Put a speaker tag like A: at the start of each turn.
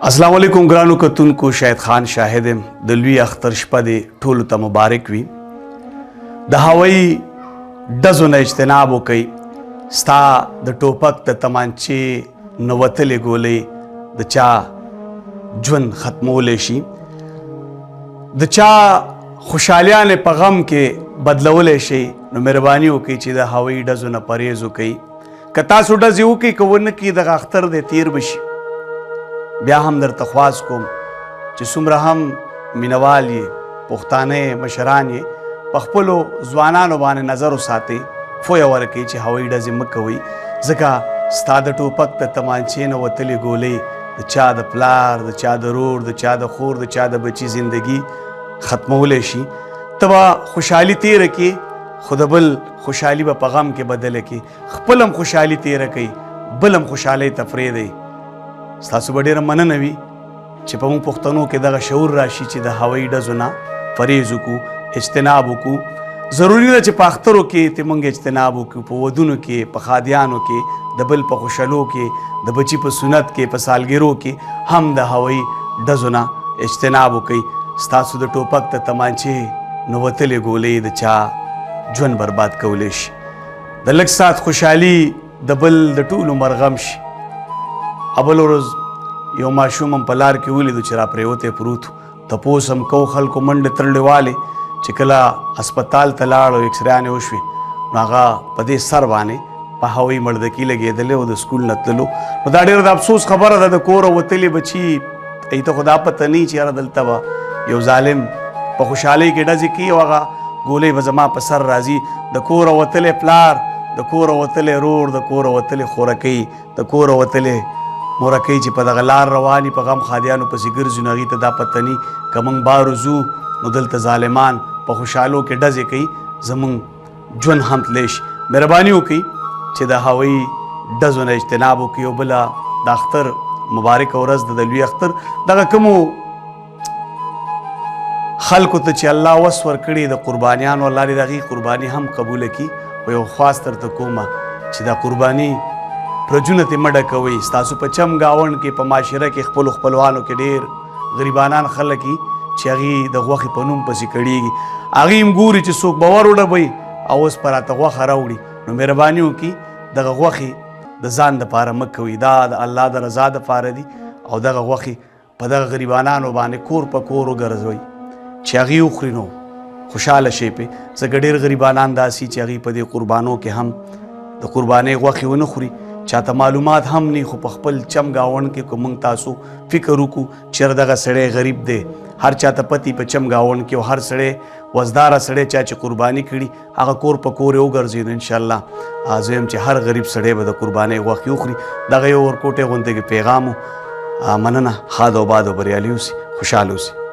A: अस्सलाम वालेकुम ګرانو کتونکو شاهد خان شاهد یم د لوی اختر شپه دې ټولو ته مبارک وي د هوایي ډزو نه اجتناب وکئ ستا د ټوپک د تمانچې نه وتلې ګولۍ د چا ژوند ختمولی شي د چا خوشحالیانې په غم کې بدلولی شي نو مهرباني وکئ چې د هوایي ډزو نه پرهیز وکئ که تاسو ډزې وکئ که ونه کړي دغه اختر دې تیر به شي بیا هم درته خواست کوم چې څومره هم مینوال یې پښتانه مشران یې په خپلو ځوانانو باندې نظر وساتئ فویه ورکئ چې هوایي ډزې مه کوئ ځکه ستا د ټوپک د تمانچې نه وتلې ګولۍ د چا د پلار د چا د رور د چا د خور د چا د بچي زندگی ختمولی شي ته به خوشحالي تیره کړې خو د بل خوشحالي به په غم کې بدله کړې خپل هم خوشحالي تیره کوئ بل هم خوشحالۍ ته پرېږدئ ستاسو به ډېره مننه وي چې په موږ پښتنو کې دغه شعور راشي چې د هوایي ډزو نه پرهیز وکړو اجتناب وکړو ضروري ده چې په اخترو کې ته موږ اجتناب وکړو په ودونو کې په خادیانو کې د بل په خوشحالو کې د بچي په سنت کې په سالګرو کې هم د هوایي ډزو نه اجتناب وکړئ ستاسو د ټوپک د تمانچې نه وتلې ګولۍ د چا ژوند برباد کولی شي د لږ ساعت خوشحالي د بل د ټولو مرغم شي بل ورځ یو ماشوم هم په لار کې ولیدو چې را پرېوتی پروت و تپوس هم کو خلکو منډې ترړې والې چې کله هسپتال ته لاړ او اکسریانې وشوې نو هغه په دې سر باندې په هوایي مړدکي لګېدلی او د سکول نه تللو نو دا ډېره د افسوس خبره ده د کوره وتلې بچي ای ته خو دا پته نه وي چې یاره دلته به یو ظالم په خوشحالۍ کې ډزې کوي او هغه ګولۍ به زما په سر راځي د کوره وتلی پلار د کوره وتلی رور د کوره وتلی خورکۍ د کوره وتلی مورکۍ چې په دغه لار رواني په غم خادیانو پسې ګرځي نو هغوی ته دا پته ني که موږ بار ځو نو دلته ظالمان په خوشحالو کې ډزې کوي زموږ ژوند هم تلی شي مهرباني وکړئ چې د هوایي ډزو نه اجتناب وکړئ او بله د اختر مبارکه ورځ د لوی اختر دغه کومو خلکو ته چې الله وس ورکړي د قربانیانو الله دې د هغې قرباني هم قبوله کړي خو یو خواست درته کومه چې دا قرباني پرجونه ته مډه کوئ ستاسو په چم گاونډ کې په معاشره کې خپلو خپلوانو کې ډېر غریبانان خلک دي چې هغې د غوښې په نوم پسې کړېږي هغې هم ګوري چې څوک به ور وډبوي او اوس په راته غوښه راوړي نو مهرباني وکړي دغه غوښې د ځان دپاره مه کوئ دا د الله د رضا دپاره دي او دغه غوښې په دغه غریبانانو باندې کور په کور وګرځوئ چې هغې وخوري نو خوشحاله شئ پې ځکه ډېر غریبانان داسي چې هغې په دې قربانو کې هم د قربانۍ غوښې ونه خوري چاته معلومات هم نه خو په خپل چم گاونډ کې که موږ تاسو فکر وکړو چېرې دغه سړی غریب دی هر چاته پتی په چم گاونډ کې او هر سړی وزداره سړی چا چې قرباني کړي هغه کور په کور یې وګرځي نو انشاءالله زه یم چې هر غریب سړی به د قربانۍ غوښې وخوري دغه یو ورکوټی غوندې کې پیغام و مننه ښاد او باد او بریالي اوسي خوشحاله اوسي